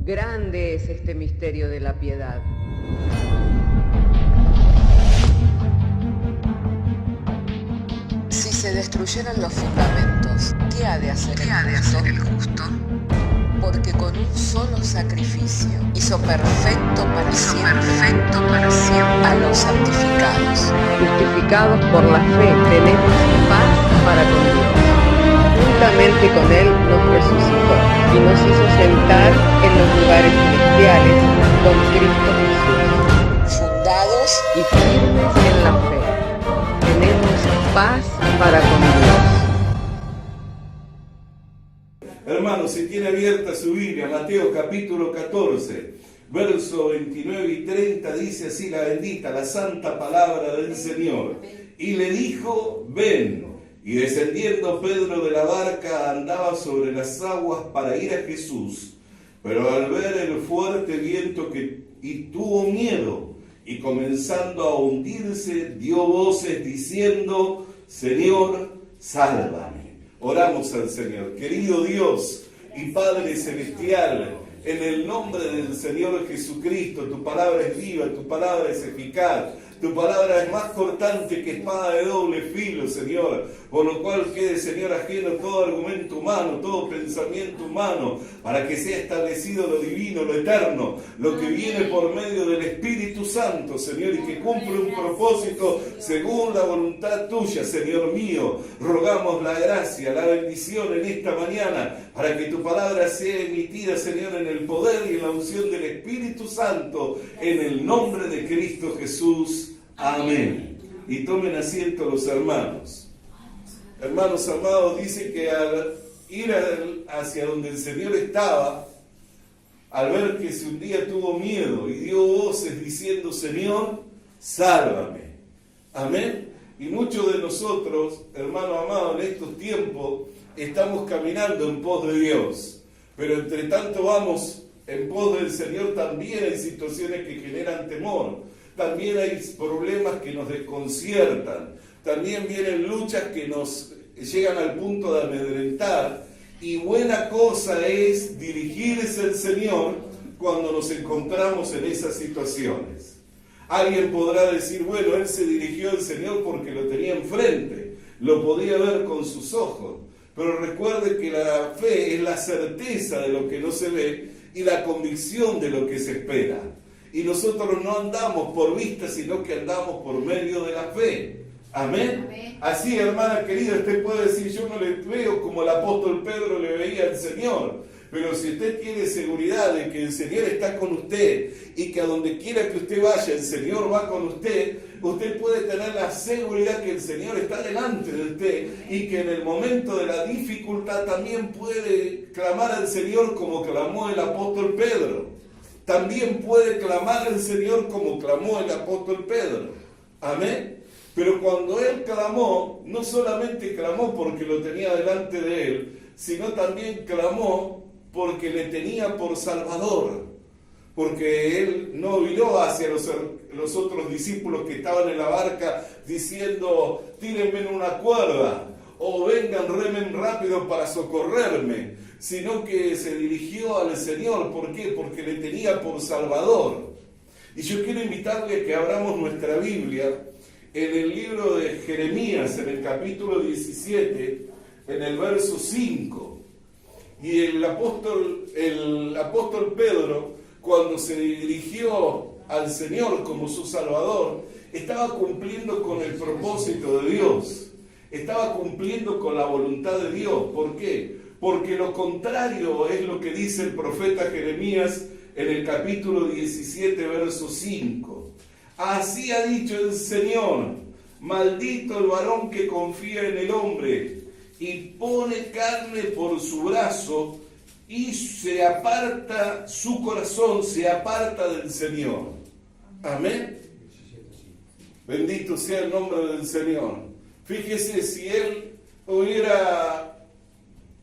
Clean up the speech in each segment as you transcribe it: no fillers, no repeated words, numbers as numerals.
Grande es este misterio de la piedad. Si se destruyeran los fundamentos, ¿qué ha de hacer el justo? Porque con un solo sacrificio hizo perfecto para siempre a los santificados. Justificados por la fe, tenemos paz para con Dios. Juntamente con Él nos resucitó y nos hizo sentar en los lugares celestiales con Cristo Jesús. Fundados Y firmes en la fe, tenemos paz para con Dios. Hermanos, si tiene abierta su Biblia, Mateo capítulo 14, verso 29 y 30, dice así la bendita, la santa palabra del Señor. Y le dijo, ven. Y descendiendo Pedro de la barca andaba sobre las aguas para ir a Jesús. Pero al ver el fuerte viento y tuvo miedo, y comenzando a hundirse, dio voces diciendo, Señor, sálvame. Oramos al Señor. Querido Dios y Padre Celestial, en el nombre del Señor Jesucristo, tu palabra es viva, tu palabra es eficaz, tu palabra es más cortante que espada de doble filo, Señor, por lo cual quede, Señor, ajeno todo argumento humano, todo pensamiento humano, para que sea establecido lo divino, lo eterno, lo que viene por medio del Espíritu Santo, Señor, y que cumple un propósito según la voluntad tuya, Señor mío. Rogamos la gracia, la bendición en esta mañana, para que tu palabra sea emitida, Señor, en el poder y en la unción del Espíritu Santo, en el nombre de Cristo Jesús. Amén. Y tomen asiento los hermanos. Hermanos amados, dice que al ir hacia donde el Señor estaba, al ver que un día tuvo miedo y dio voces diciendo, Señor, sálvame. Amén. Y muchos de nosotros, hermano amado, en estos tiempos estamos caminando en pos de Dios, pero entre tanto vamos en pos del Señor, también hay situaciones que generan temor, también hay problemas que nos desconciertan, también vienen luchas que nos llegan al punto de amedrentar, y buena cosa es dirigirse al Señor cuando nos encontramos en esas situaciones. Alguien podrá decir, bueno, él se dirigió al Señor porque lo tenía enfrente, lo podía ver con sus ojos, pero recuerde que la fe es la certeza de lo que no se ve y la convicción de lo que se espera. Y nosotros no andamos por vista, sino que andamos por medio de la fe. Amén. Amén. Así, hermana querida, usted puede decir, yo no le veo como el apóstol Pedro le veía al Señor. Pero si usted tiene seguridad de que el Señor está con usted y que a donde quiera que usted vaya, el Señor va con usted, usted puede tener la seguridad que el Señor está delante de usted y que en el momento de la dificultad también puede clamar al Señor como clamó el apóstol Pedro. También puede clamar al Señor como clamó el apóstol Pedro. Amén. Pero cuando él clamó, no solamente clamó porque lo tenía delante de él, sino también clamó porque le tenía por Salvador. Porque él no miró hacia los otros discípulos que estaban en la barca diciendo, tírenme en una cuerda, o vengan, remen rápido para socorrerme, sino que se dirigió al Señor. ¿Por qué? Porque le tenía por Salvador. Y yo quiero invitarle a que abramos nuestra Biblia en el libro de Jeremías, en el capítulo 17, en el verso 5. Y el apóstol Pedro, cuando se dirigió al Señor como su Salvador, estaba cumpliendo con el propósito de Dios, estaba cumpliendo con la voluntad de Dios. ¿Por qué? Porque lo contrario es lo que dice el profeta Jeremías en el capítulo 17, verso 5. Así ha dicho el Señor, maldito el varón que confía en el hombre y pone carne por su brazo y se aparta, su corazón se aparta del Señor. Amén. Bendito sea el nombre del Señor. Fíjese, si él hubiera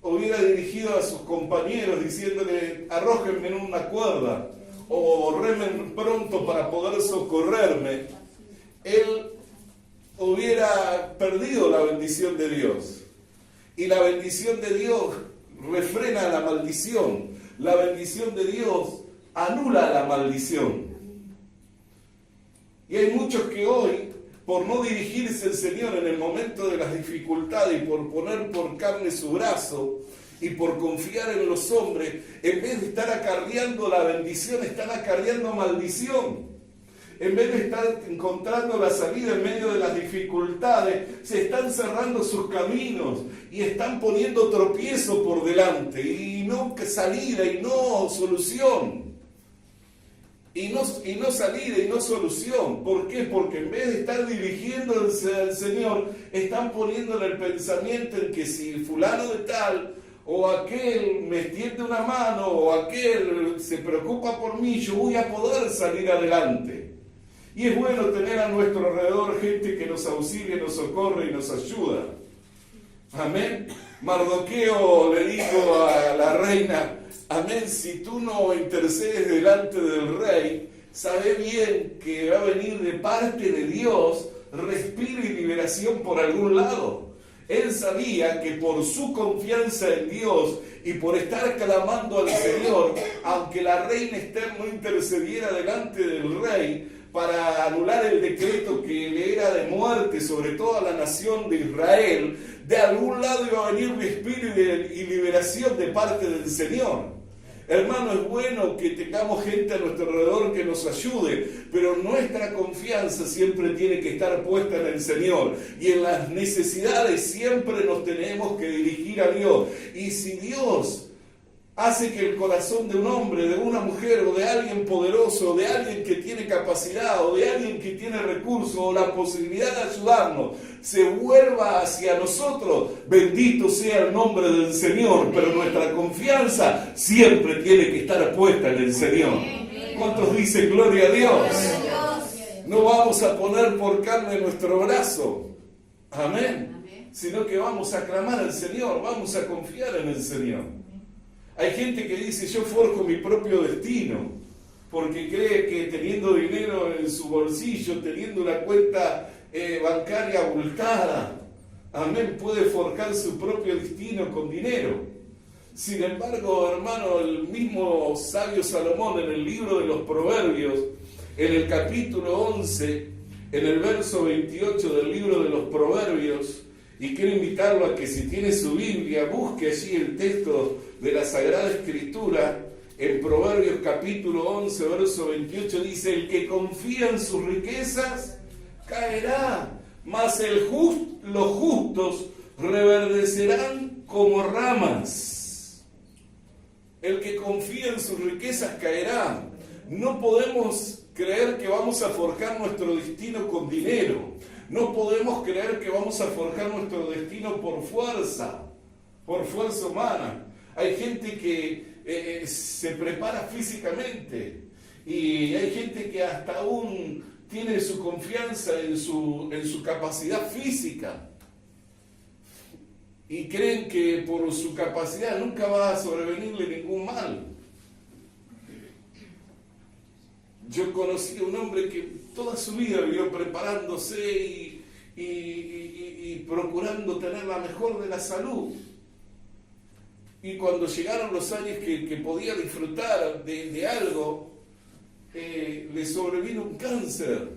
dirigido a sus compañeros diciéndole, arrójenme en una cuerda o remen pronto para poder socorrerme, él hubiera perdido la bendición de Dios. Y la bendición de Dios refrena la maldición, la bendición de Dios anula la maldición. Y hay muchos que hoy, por no dirigirse al Señor en el momento de las dificultades y por poner por carne su brazo y por confiar en los hombres, en vez de estar acarreando la bendición, están acarreando maldición. En vez de estar encontrando la salida en medio de las dificultades, se están cerrando sus caminos y están poniendo tropiezo por delante y no salida y no solución. Y no salida y no solución. ¿Por qué? Porque en vez de estar dirigiéndose al Señor, están poniendo en el pensamiento en que si fulano de tal o aquel me extiende una mano o aquel se preocupa por mí, yo voy a poder salir adelante. Y es bueno tener a nuestro alrededor gente que nos auxilie, nos socorre y nos ayuda. Amén. Mardoqueo le dijo a la reina: amén, si tú no intercedes delante del rey, sabe bien que va a venir de parte de Dios respiro y liberación por algún lado. Él sabía que por su confianza en Dios y por estar clamando al Señor, aunque la reina Esther no intercediera delante del rey para anular el decreto que le era de muerte sobre toda la nación de Israel, de algún lado iba a venir respiro y liberación de parte del Señor. Hermano, es bueno que tengamos gente a nuestro alrededor que nos ayude, pero nuestra confianza siempre tiene que estar puesta en el Señor. Y en las necesidades siempre nos tenemos que dirigir a Dios. Y si Dios hace que el corazón de un hombre, de una mujer, o de alguien poderoso, de alguien que tiene capacidad, o de alguien que tiene recursos, o la posibilidad de ayudarnos, se vuelva hacia nosotros, bendito sea el nombre del Señor, pero nuestra confianza siempre tiene que estar puesta en el Señor. ¿Cuántos dicen gloria a Dios? No vamos a poner por carne nuestro brazo, amén, sino que vamos a clamar al Señor, vamos a confiar en el Señor. Hay gente que dice: yo forjo mi propio destino, porque cree que teniendo dinero en su bolsillo, teniendo una cuenta bancaria abultada, amén, puede forjar su propio destino con dinero. Sin embargo, hermano, el mismo sabio Salomón en el libro de los Proverbios, en el capítulo 11, en el verso 28 del libro de los Proverbios, y quiero invitarlo a que si tiene su Biblia, busque allí el texto de la Sagrada Escritura, en Proverbios capítulo 11, verso 28, dice: el que confía en sus riquezas caerá, mas los justos reverdecerán como ramas. El que confía en sus riquezas caerá. No podemos creer que vamos a forjar nuestro destino con dinero. No podemos creer que vamos a forjar nuestro destino por fuerza humana. Hay gente que se prepara físicamente y hay gente que hasta aún tiene su confianza en su capacidad física y creen que por su capacidad nunca va a sobrevenirle ningún mal. Yo conocí a un hombre que toda su vida vivió preparándose y procurando tener la mejor de la salud. Y cuando llegaron los años que podía disfrutar de algo, le sobrevino un cáncer.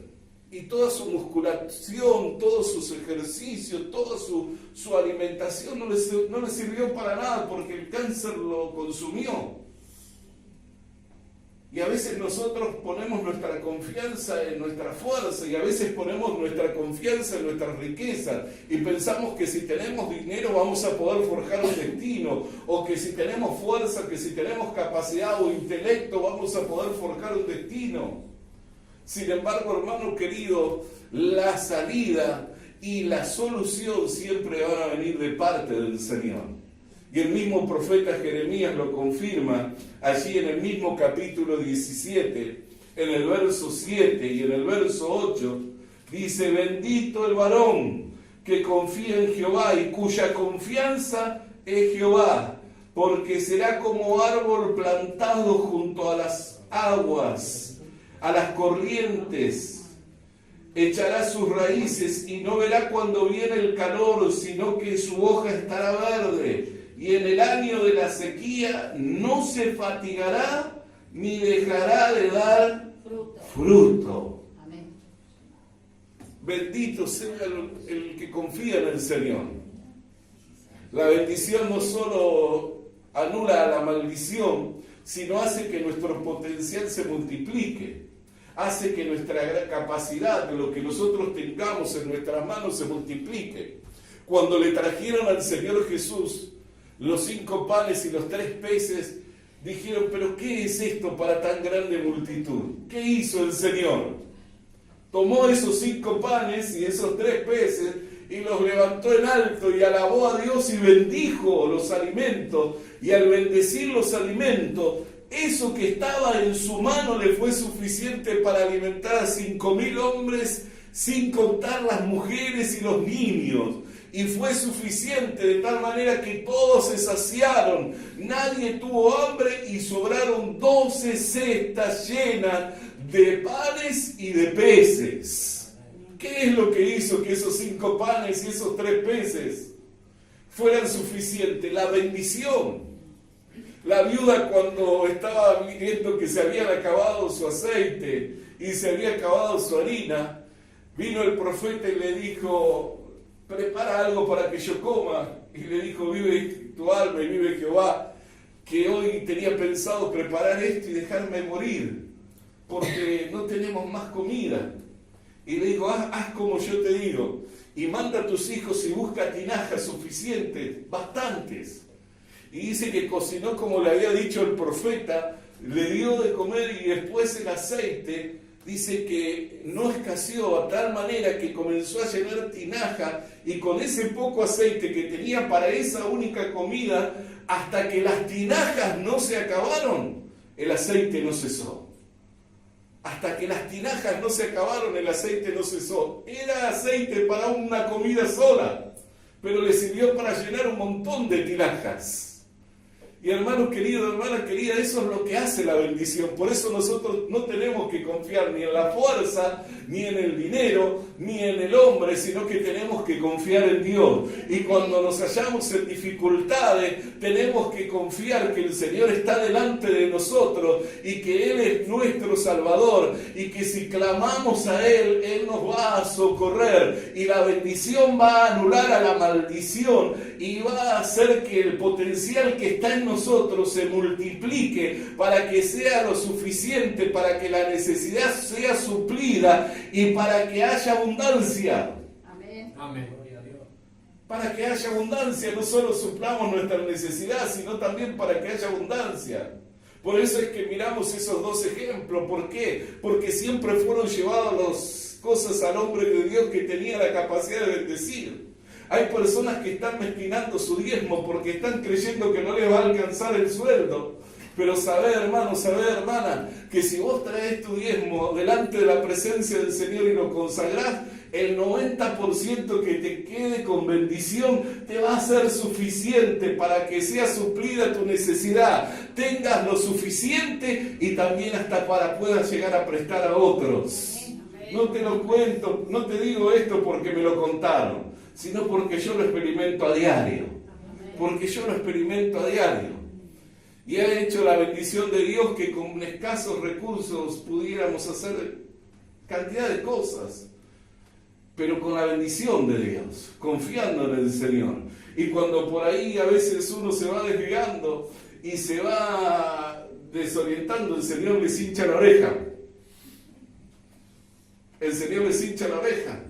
Y toda su musculación, todos sus ejercicios, toda su alimentación no le sirvió para nada porque el cáncer lo consumió. Y a veces nosotros ponemos nuestra confianza en nuestra fuerza y a veces ponemos nuestra confianza en nuestra riqueza y pensamos que si tenemos dinero vamos a poder forjar un destino, o que si tenemos fuerza, que si tenemos capacidad o intelecto vamos a poder forjar un destino. Sin embargo, hermano querido, la salida y la solución siempre van a venir de parte del Señor. Y el mismo profeta Jeremías lo confirma allí en el mismo capítulo 17, en el verso 7 y en el verso 8, dice: bendito el varón que confía en Jehová y cuya confianza es Jehová, porque será como árbol plantado junto a las aguas, a las corrientes, echará sus raíces y no verá cuando viene el calor, sino que su hoja estará verde, y en el año de la sequía no se fatigará ni dejará de dar fruto. Amén. Bendito sea el que confía en el Señor. La bendición no solo anula la maldición, sino hace que nuestro potencial se multiplique. Hace que nuestra capacidad, de lo que nosotros tengamos en nuestras manos, se multiplique. Cuando le trajeron al Señor Jesús los 5 panes y los 3 peces, dijeron, ¿pero qué es esto para tan grande multitud? ¿Qué hizo el Señor? Tomó esos 5 panes y esos 3 peces y los levantó en alto y alabó a Dios y bendijo los alimentos. Y al bendecir los alimentos, eso que estaba en su mano le fue suficiente para alimentar a 5.000 hombres, sin contar las mujeres y los niños. Y fue suficiente de tal manera que todos se saciaron, nadie tuvo hambre y sobraron 12 cestas llenas de panes y de peces. ¿Qué es lo que hizo que esos 5 panes y esos 3 peces fueran suficientes? La bendición. La viuda, cuando estaba viendo que se habían acabado su aceite y se había acabado su harina, vino el profeta y le dijo, prepara algo para que yo coma. Y le dijo, vive tu alma y vive Jehová, que hoy tenía pensado preparar esto y dejarme morir, porque no tenemos más comida. Y le digo, haz como yo te digo, y manda a tus hijos y busca tinajas suficientes, bastantes. Y dice que cocinó como le había dicho el profeta, le dio de comer y después el aceite, dice que no escaseó a tal manera que comenzó a llenar tinaja y con ese poco aceite que tenía para esa única comida, hasta que las tinajas no se acabaron, el aceite no cesó. Hasta que las tinajas no se acabaron, el aceite no cesó. Era aceite para una comida sola, pero le sirvió para llenar un montón de tinajas. Y hermanos queridos, hermanas queridas, eso es lo que hace la bendición. Por eso nosotros no tenemos que confiar ni en la fuerza, ni en el dinero, ni en el hombre, sino que tenemos que confiar en Dios. Y cuando nos hallamos en dificultades, tenemos que confiar que el Señor está delante de nosotros y que Él es nuestro Salvador y que si clamamos a Él, Él nos va a socorrer y la bendición va a anular a la maldición y va a hacer que el potencial que está en nosotros se multiplique para que sea lo suficiente, para que la necesidad sea suplida y para que haya abundancia. Amén. Amén. Para que haya abundancia, no solo suplamos nuestra necesidad, sino también para que haya abundancia. Por eso es que miramos esos 2 ejemplos. ¿Por qué? Porque siempre fueron llevadas las cosas al hombre de Dios que tenía la capacidad de bendecir. Hay personas que están mezquinando su diezmo porque están creyendo que no les va a alcanzar el sueldo. Pero sabed, hermano, sabed, hermana, que si vos traes tu diezmo delante de la presencia del Señor y lo consagrás, el 90% que te quede con bendición te va a ser suficiente para que sea suplida tu necesidad, tengas lo suficiente y también hasta para puedas llegar a prestar a otros. No te lo cuento, no te digo esto porque me lo contaron, sino porque yo lo experimento a diario. Porque yo lo experimento a diario. Y ha hecho la bendición de Dios que con escasos recursos pudiéramos hacer cantidad de cosas. Pero con la bendición de Dios, confiando en el Señor. Y cuando por ahí a veces uno se va desviando y se va desorientando, el Señor les hincha la oreja. El Señor les hincha la oreja.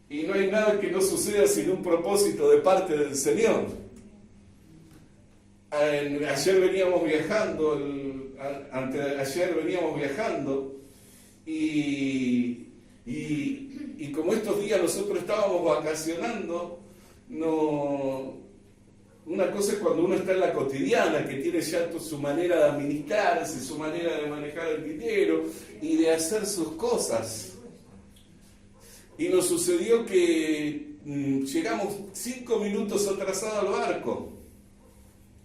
Y no hay nada que no suceda sin un propósito de parte del Señor. Ayer veníamos viajando, anteayer veníamos viajando y como estos días nosotros estábamos vacacionando, una cosa es cuando uno está en la cotidiana, que tiene ya su manera de administrarse, su manera de manejar el dinero y de hacer sus cosas. Y nos sucedió que llegamos 5 minutos atrasados al barco.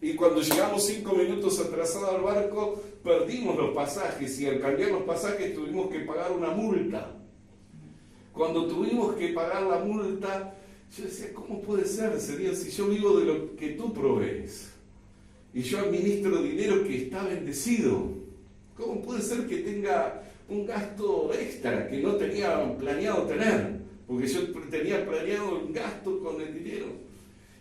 Y cuando llegamos 5 minutos atrasados al barco, perdimos los pasajes y al cambiar los pasajes tuvimos que pagar una multa. Cuando tuvimos que pagar la multa, Yo decía, ¿cómo puede ser, Señor, si yo vivo de lo que tú provees? Y yo administro dinero que está bendecido. ¿Cómo puede ser que tenga un gasto extra que no tenía planeado tener? Porque yo tenía planeado un gasto con el dinero.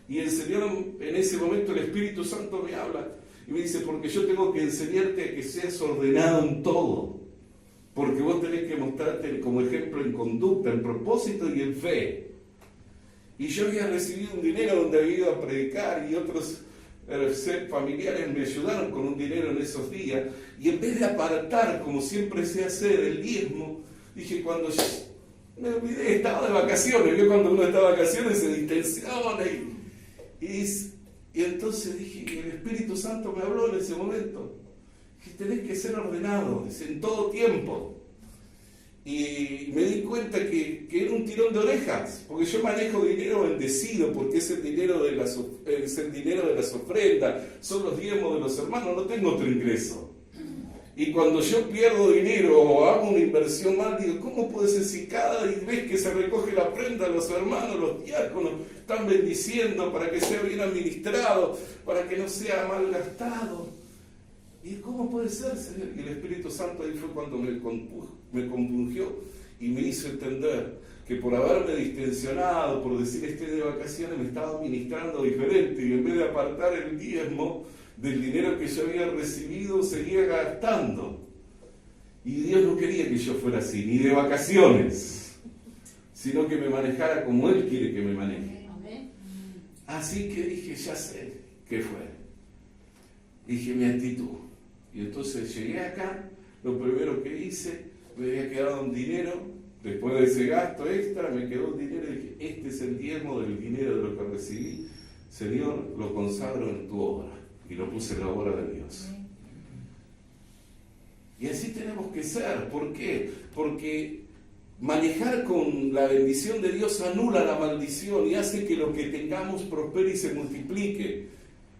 Y el Señor, en ese momento, el Espíritu Santo me habla y me dice, porque yo tengo que enseñarte a que seas ordenado en todo. Porque vos tenés que mostrarte como ejemplo en conducta, en propósito y en fe. Y yo había recibido un dinero donde había ido a predicar y otros familiares me ayudaron con un dinero en esos días. Y en vez de apartar, como siempre sé hacer, el diezmo, dije, cuando yo me olvidé, estaba de vacaciones. Yo cuando uno está de vacaciones se distensiona y entonces dije, el Espíritu Santo me habló en ese momento. Dije, tenés que ser ordenado, dice, en todo tiempo. Y me di cuenta que era un tirón de orejas, porque yo manejo dinero bendecido, porque es el dinero de las ofrendas, son los diezmos de los hermanos, no tengo otro ingreso. Y cuando yo pierdo dinero o hago una inversión mal, digo, ¿cómo puede ser si cada vez que se recoge la ofrenda, los hermanos, los diáconos, están bendiciendo para que sea bien administrado, para que no sea mal gastado? ¿Y cómo puede ser, Señor? Y el Espíritu Santo ahí fue cuando me compungió y me hizo entender que por haberme distensionado, por decir estoy de vacaciones, me estaba ministrando diferente y en vez de apartar el diezmo del dinero que yo había recibido, seguía gastando. Y Dios no quería que yo fuera así, ni de vacaciones, sino que me manejara como Él quiere que me maneje. Así que dije, ya sé qué fue. Dije, mi actitud. Y entonces llegué acá, lo primero que hice, me había quedado un dinero, después de ese gasto extra, me quedó un dinero y dije, este es el diezmo del dinero de lo que recibí, Señor, lo consagro en tu obra. Y lo puse en la obra de Dios. Y así tenemos que ser. ¿Por qué? Porque manejar con la bendición de Dios anula la maldición y hace que lo que tengamos prospere y se multiplique.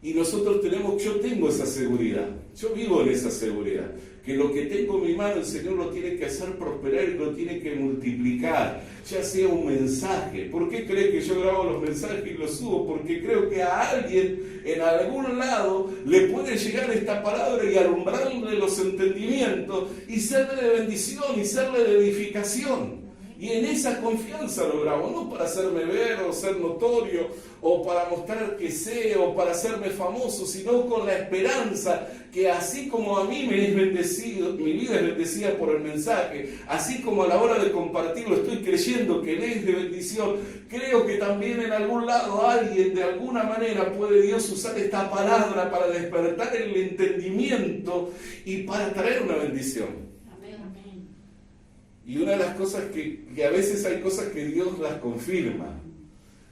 Y nosotros yo tengo esa seguridad, yo vivo en esa seguridad, que lo que tengo en mi mano el Señor lo tiene que hacer prosperar y lo tiene que multiplicar, ya sea un mensaje. ¿Por qué cree que yo grabo los mensajes y los subo? Porque creo que a alguien en algún lado le puede llegar esta palabra y alumbrarle los entendimientos y serle de bendición y serle de edificación. Y en esa confianza lo grabo, no para hacerme ver o ser notorio, o para mostrar que sé, o para hacerme famoso, sino con la esperanza que así como a mí me es bendecido, mi vida es bendecida por el mensaje, así como a la hora de compartirlo estoy creyendo que Él es de bendición, creo que también en algún lado alguien de alguna manera puede Dios usar esta palabra para despertar el entendimiento y para traer una bendición. Y una de las cosas que a veces hay cosas que Dios las confirma.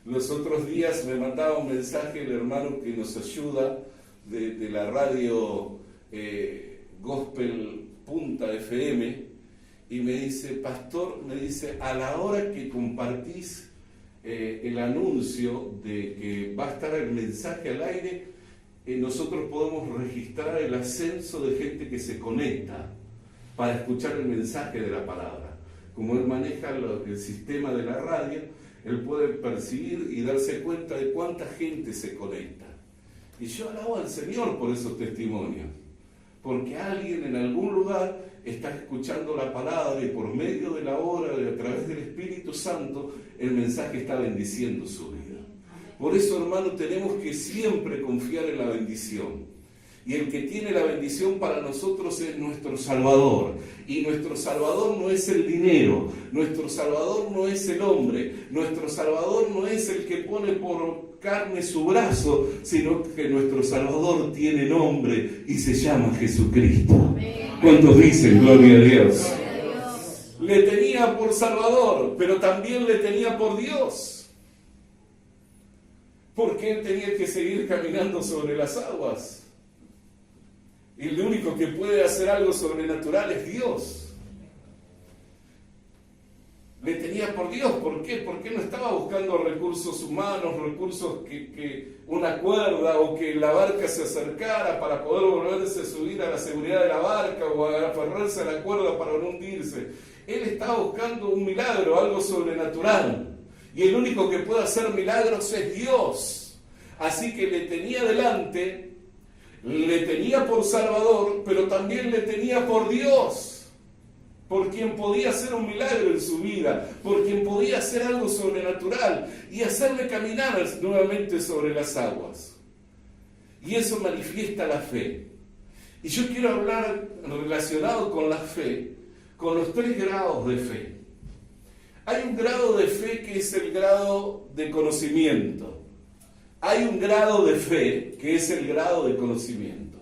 Los otros días me mandaba un mensaje el hermano que nos ayuda de la radio Gospel Punta FM y me dice, pastor, a la hora que compartís el anuncio de que va a estar el mensaje al aire, nosotros podemos registrar el ascenso de gente que se conecta para escuchar el mensaje de la palabra. Como él maneja el sistema de la radio, él puede percibir y darse cuenta de cuánta gente se conecta. Y yo alabo al Señor por esos testimonios, porque alguien en algún lugar está escuchando la palabra y por medio de la obra, a través del Espíritu Santo, el mensaje está bendiciendo su vida. Por eso, hermano, tenemos que siempre confiar en la bendición. Y el que tiene la bendición para nosotros es nuestro Salvador. Y nuestro Salvador no es el dinero, nuestro Salvador no es el hombre, nuestro Salvador no es el que pone por carne su brazo, sino que nuestro Salvador tiene nombre y se llama Jesucristo. ¿Cuántos dicen gloria a Dios? Le tenía por Salvador, pero también le tenía por Dios. Porque él tenía que seguir caminando sobre las aguas. Y el único que puede hacer algo sobrenatural es Dios. Le tenía por Dios. ¿Por qué? Porque no estaba buscando recursos humanos, recursos que una cuerda o que la barca se acercara para poder volverse a subir a la seguridad de la barca o a aferrarse a la cuerda para no hundirse. Él estaba buscando un milagro, algo sobrenatural. y el único que puede hacer milagros es Dios. Así que le tenía delante, le tenía por Salvador, pero también le tenía por Dios, por quien podía hacer un milagro en su vida, por quien podía hacer algo sobrenatural y hacerle caminar nuevamente sobre las aguas. Y eso manifiesta la fe. Y yo quiero hablar relacionado con la fe, con los 3 grados de fe. Hay un grado de fe que es el grado de conocimiento. Hay un grado de fe que es el grado de conocimiento.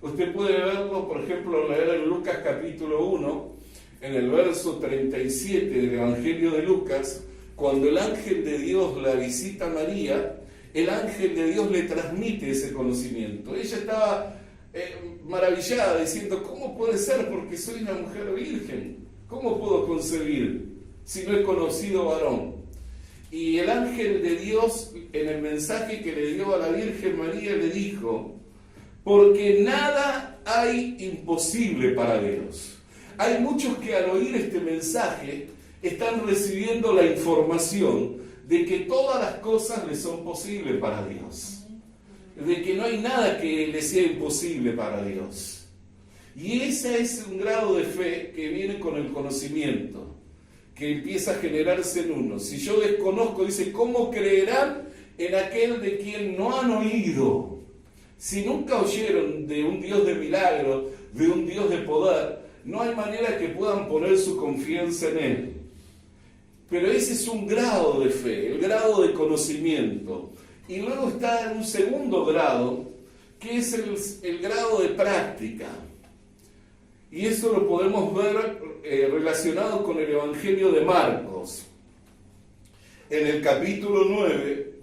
Usted puede verlo, por ejemplo, leer en Lucas capítulo 1, en el verso 37 del Evangelio de Lucas, cuando el ángel de Dios la visita a María, el ángel de Dios le transmite ese conocimiento. Ella estaba maravillada diciendo, ¿cómo puede ser? Porque soy una mujer virgen. ¿Cómo puedo concebir si no he conocido varón? Y el ángel de Dios, en el mensaje que le dio a la Virgen María, le dijo, porque nada hay imposible para Dios. Hay muchos que al oír este mensaje están recibiendo la información de que todas las cosas les son posibles para Dios. De que no hay nada que le sea imposible para Dios. Y ese es un grado de fe que viene con el conocimiento, que empieza a generarse en uno. Si yo desconozco, dice, ¿cómo creerán en aquel de quien no han oído? Si nunca oyeron de un Dios de milagro, de un Dios de poder, no hay manera que puedan poner su confianza en Él. Pero ese es un grado de fe, el grado de conocimiento. Y luego está en un segundo grado, que es el grado de práctica. Y eso lo podemos ver relacionado con el Evangelio de Marcos. En el capítulo 9,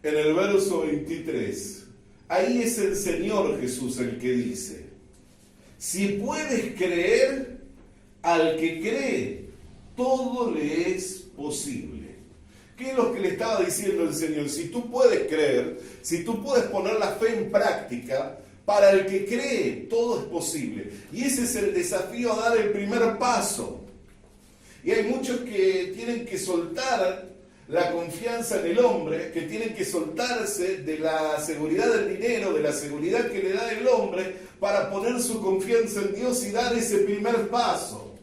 en el verso 23. Ahí es el Señor Jesús el que dice, si puedes creer, al que cree, todo le es posible. ¿Qué es lo que le estaba diciendo el Señor? Si tú puedes creer, si tú puedes poner la fe en práctica, para el que cree, todo es posible. Y ese es el desafío a dar el primer paso. Y hay muchos que tienen que soltar la confianza en el hombre, que tienen que soltarse de la seguridad del dinero, de la seguridad que le da el hombre, para poner su confianza en Dios y dar ese primer paso.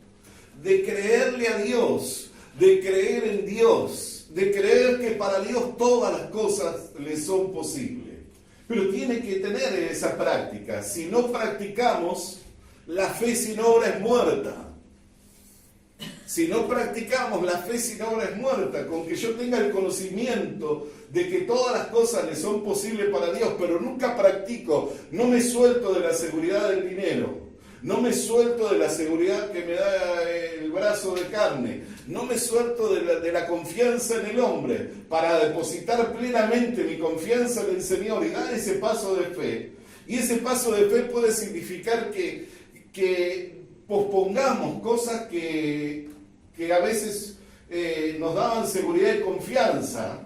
De creerle a Dios, de creer en Dios, de creer que para Dios todas las cosas le son posibles. Pero tiene que tener esa práctica. Si no practicamos, la fe sin obra es muerta. Si no practicamos, la fe sin obra es muerta. Con que yo tenga el conocimiento de que todas las cosas le son posibles para Dios, pero nunca practico, no me suelto de la seguridad del dinero, no me suelto de la seguridad que me da el brazo de carne, no me suelto de la confianza en el hombre para depositar plenamente mi confianza en el Señor y dar ese paso de fe. Y ese paso de fe puede significar que pospongamos cosas que a veces nos daban seguridad y confianza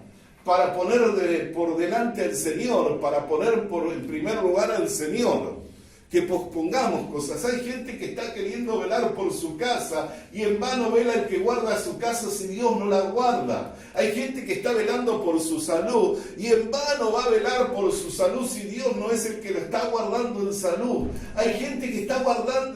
para poner por delante al Señor, para poner en primer lugar al Señor. Que pospongamos cosas. Hay gente que está queriendo velar por su casa y en vano vela el que guarda su casa si Dios no la guarda. Hay gente que está velando por su salud y en vano va a velar por su salud si Dios no es el que lo está guardando en salud. Hay gente que está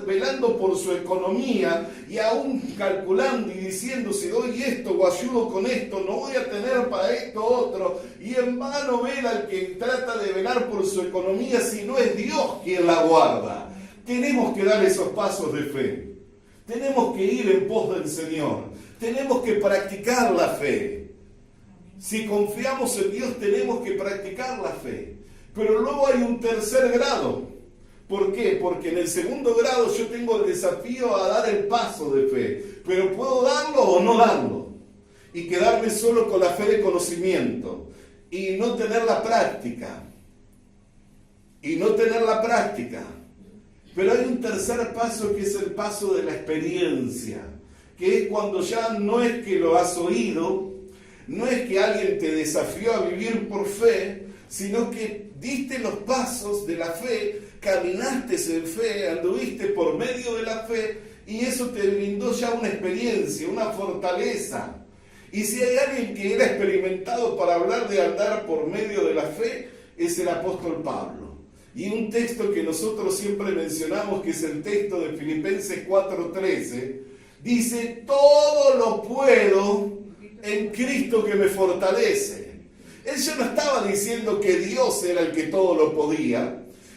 velando por su economía y aún calculando y diciendo, si doy esto o ayudo con esto, no voy a tener para esto otro. Y en vano vela el que trata de velar por su economía si no es Dios quien la guarda. Tenemos que dar esos pasos de fe. Tenemos que ir en pos del Señor. Tenemos que practicar la fe. Si confiamos en Dios, tenemos que practicar la fe. Pero luego hay un tercer grado. ¿Por qué? Porque en el segundo grado yo tengo el desafío a dar el paso de fe. Pero puedo darlo o no darlo. Y quedarme solo con la fe de conocimiento. Y no tener la práctica. Pero hay un tercer paso que es el paso de la experiencia, que es cuando ya no es que lo has oído, no es que alguien te desafió a vivir por fe, sino que diste los pasos de la fe, caminaste en fe, anduviste por medio de la fe, y eso te brindó ya una experiencia, una fortaleza. Y si hay alguien que era experimentado para hablar de andar por medio de la fe, es el apóstol Pablo. Y un texto que nosotros siempre mencionamos, que es el texto de Filipenses 4:13, dice: todo lo puedo en Cristo que me fortalece. Él ya no estaba diciendo que Dios era el que todo lo podía.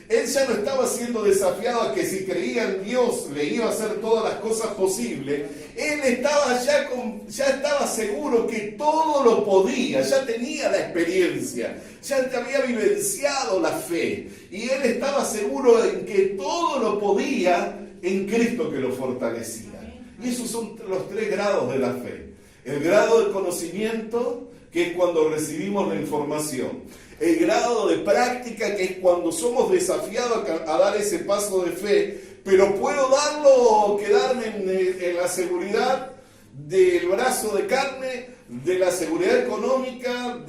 Él ya no estaba siendo desafiado a que si creía en Dios le iba a hacer todas las cosas posibles. Él estaba ya estaba seguro que todo lo podía, ya tenía la experiencia, ya había vivenciado la fe. Y él estaba seguro en que todo lo podía en Cristo que lo fortalecía. Y esos son los 3 grados de la fe. El grado de conocimiento, que es cuando recibimos la información. El grado de práctica, que es cuando somos desafiados a dar ese paso de fe, pero puedo darlo o quedarme en la seguridad del brazo de carne, de la seguridad económica,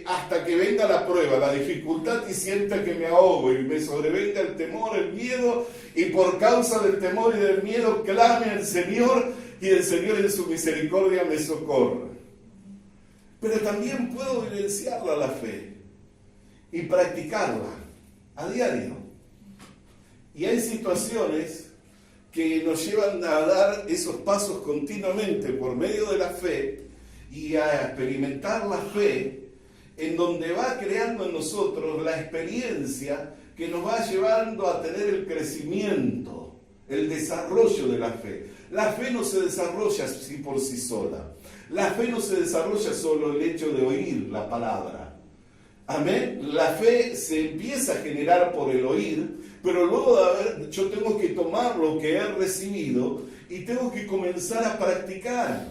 hasta que venga la prueba, la dificultad, y sienta que me ahogo y me sobrevenga el temor, el miedo, y por causa del temor y del miedo clame al Señor, y el Señor en su misericordia me socorra. Pero también puedo vivenciarla la fe y practicarla a diario. Y hay situaciones que nos llevan a dar esos pasos continuamente por medio de la fe y a experimentar la fe, en donde va creando en nosotros la experiencia que nos va llevando a tener el crecimiento, el desarrollo de la fe. La fe no se desarrolla así por sí sola. La fe no se desarrolla solo el hecho de oír la palabra. Amén. La fe se empieza a generar por el oír, pero luego yo tengo que tomar lo que he recibido y tengo que comenzar a practicar,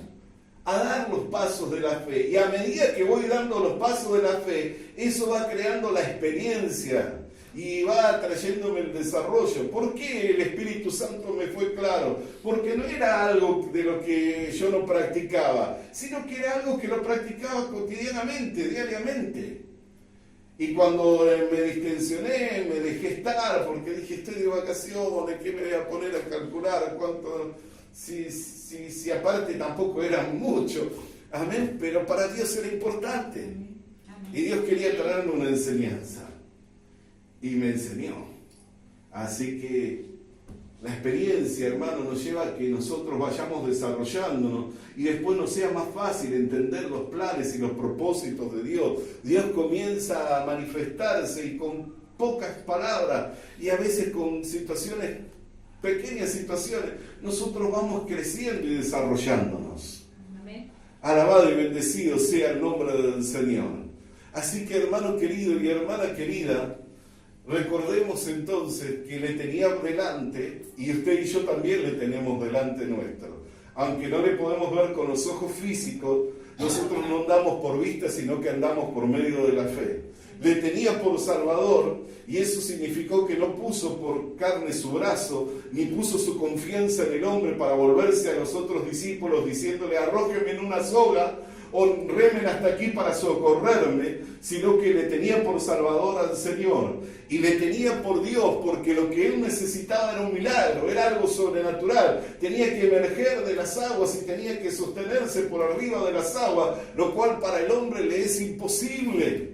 a dar los pasos de la fe. Y a medida que voy dando los pasos de la fe, eso va creando la experiencia y va trayéndome el desarrollo. ¿Por qué el Espíritu Santo me fue claro? Porque no era algo de lo que yo no practicaba, sino que era algo que lo practicaba cotidianamente, diariamente. Y cuando me distensioné, me dejé estar, porque dije, estoy de vacaciones, ¿qué me voy a poner a calcular cuánto? Si aparte tampoco eran mucho. Amén. Pero para Dios era importante. Y Dios quería traerme una enseñanza. Y me enseñó. Así que la experiencia, hermano, nos lleva a que nosotros vayamos desarrollándonos y después nos sea más fácil entender los planes y los propósitos de Dios. Dios comienza a manifestarse y con pocas palabras y a veces con situaciones, pequeñas situaciones, nosotros vamos creciendo y desarrollándonos. Amén. Alabado y bendecido sea el nombre del Señor. Así que, hermano querido y hermana querida, recordemos entonces que le tenía delante, y usted y yo también le tenemos delante nuestro. Aunque no le podemos ver con los ojos físicos, nosotros no andamos por vista, sino que andamos por medio de la fe. Le tenía por Salvador, y eso significó que no puso por carne su brazo, ni puso su confianza en el hombre para volverse a los otros discípulos diciéndole: arrójenme en una soga, o remen hasta aquí para socorrerme, sino que le tenía por Salvador al Señor, y le tenía por Dios, porque lo que él necesitaba era un milagro, era algo sobrenatural. Tenía que emerger de las aguas y tenía que sostenerse por arriba de las aguas, lo cual para el hombre le es imposible.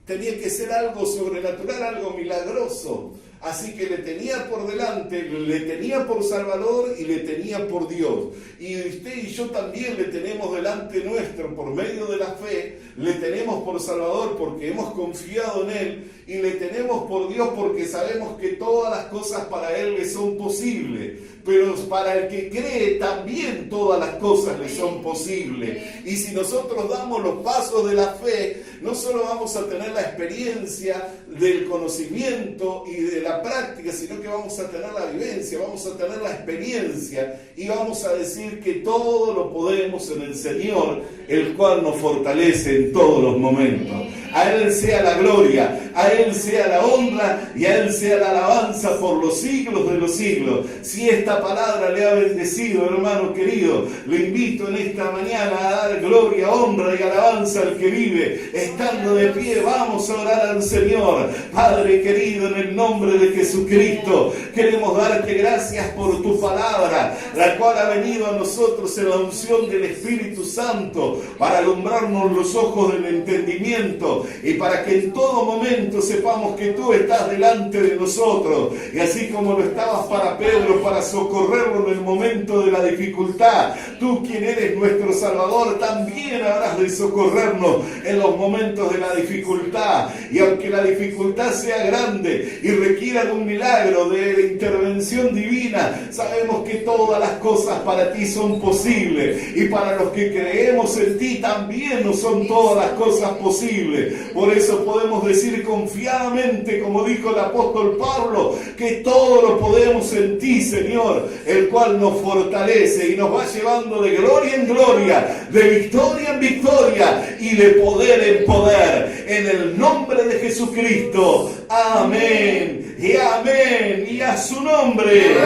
Tenía que ser algo sobrenatural, algo milagroso. Así que le tenía por delante, le tenía por Salvador y le tenía por Dios. Y usted y yo también le tenemos delante nuestro por medio de la fe, le tenemos por Salvador porque hemos confiado en Él, y le tenemos por Dios porque sabemos que todas las cosas para Él le son posibles. Pero para el que cree también todas las cosas le son posibles. Y si nosotros damos los pasos de la fe, no solo vamos a tener la experiencia del conocimiento y de la práctica, sino que vamos a tener la vivencia, vamos a tener la experiencia, y vamos a decir que todo lo podemos en el Señor, el cual nos fortalece en todos los momentos. A Él sea la gloria, a Él sea la honra y a Él sea la alabanza por los siglos de los siglos. Si esta palabra le ha bendecido, hermano querido, lo invito en esta mañana a dar gloria, honra y alabanza al que vive. Estando de pie, vamos a orar al Señor. Padre querido, en el nombre de Jesucristo, queremos darte gracias por tu palabra, la cual ha venido a nosotros en la unción del Espíritu Santo para alumbrarnos los ojos del entendimiento y para que en todo momento sepamos que tú estás delante de nosotros. Y así como lo estabas para Pedro, para socorrerlo en el momento de la dificultad, tú, quien eres nuestro Salvador, también habrás de socorrernos en los momentos de la dificultad. Y aunque la dificultad sea grande y requiera de un milagro, de la intervención divina, sabemos que todas las cosas para ti son posibles, y para los que creemos en ti también no son todas las cosas posibles. Por eso podemos decir confiadamente, como dijo el apóstol Pablo, que todo lo podemos en ti, Señor, el cual nos fortalece y nos va llevando de gloria en gloria, de victoria en victoria y de poder en poder, en el nombre de Jesucristo. Amén y amén, y a su nombre.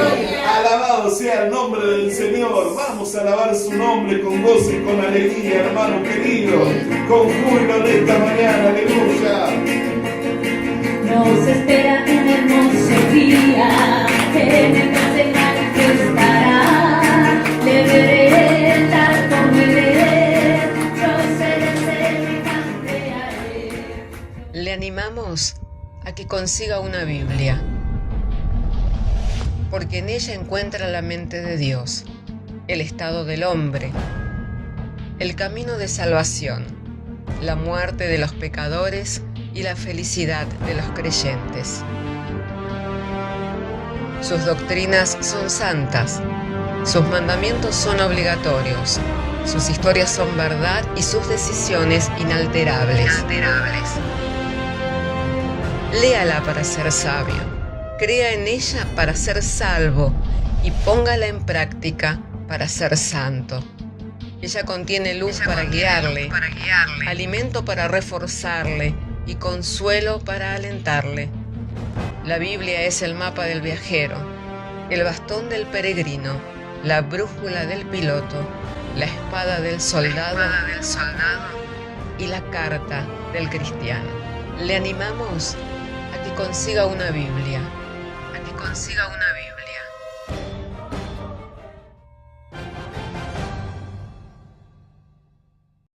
Alabado sea el nombre del Señor. Vamos a alabar su nombre con gozo y con alegría, hermano querido, con júbilo en esta mañana. Aleluya. Nos espera un hermoso día, en el cual se manifestará. Le veré, tal como veré, yo seré semejante a él. Le animamos a que consiga una Biblia, porque en ella encuentra la mente de Dios, el estado del hombre, el camino de salvación, la muerte de los pecadores y la felicidad de los creyentes. Sus doctrinas son santas, sus mandamientos son obligatorios, sus historias son verdad y sus decisiones inalterables. Léala para ser sabio, crea en ella para ser salvo y póngala en práctica para ser santo. Ella contiene luz para guiarle, alimento para reforzarle y consuelo para alentarle. La Biblia es el mapa del viajero, el bastón del peregrino, la brújula del piloto, la espada del soldado y la carta del cristiano. Le animamos a que consiga una Biblia,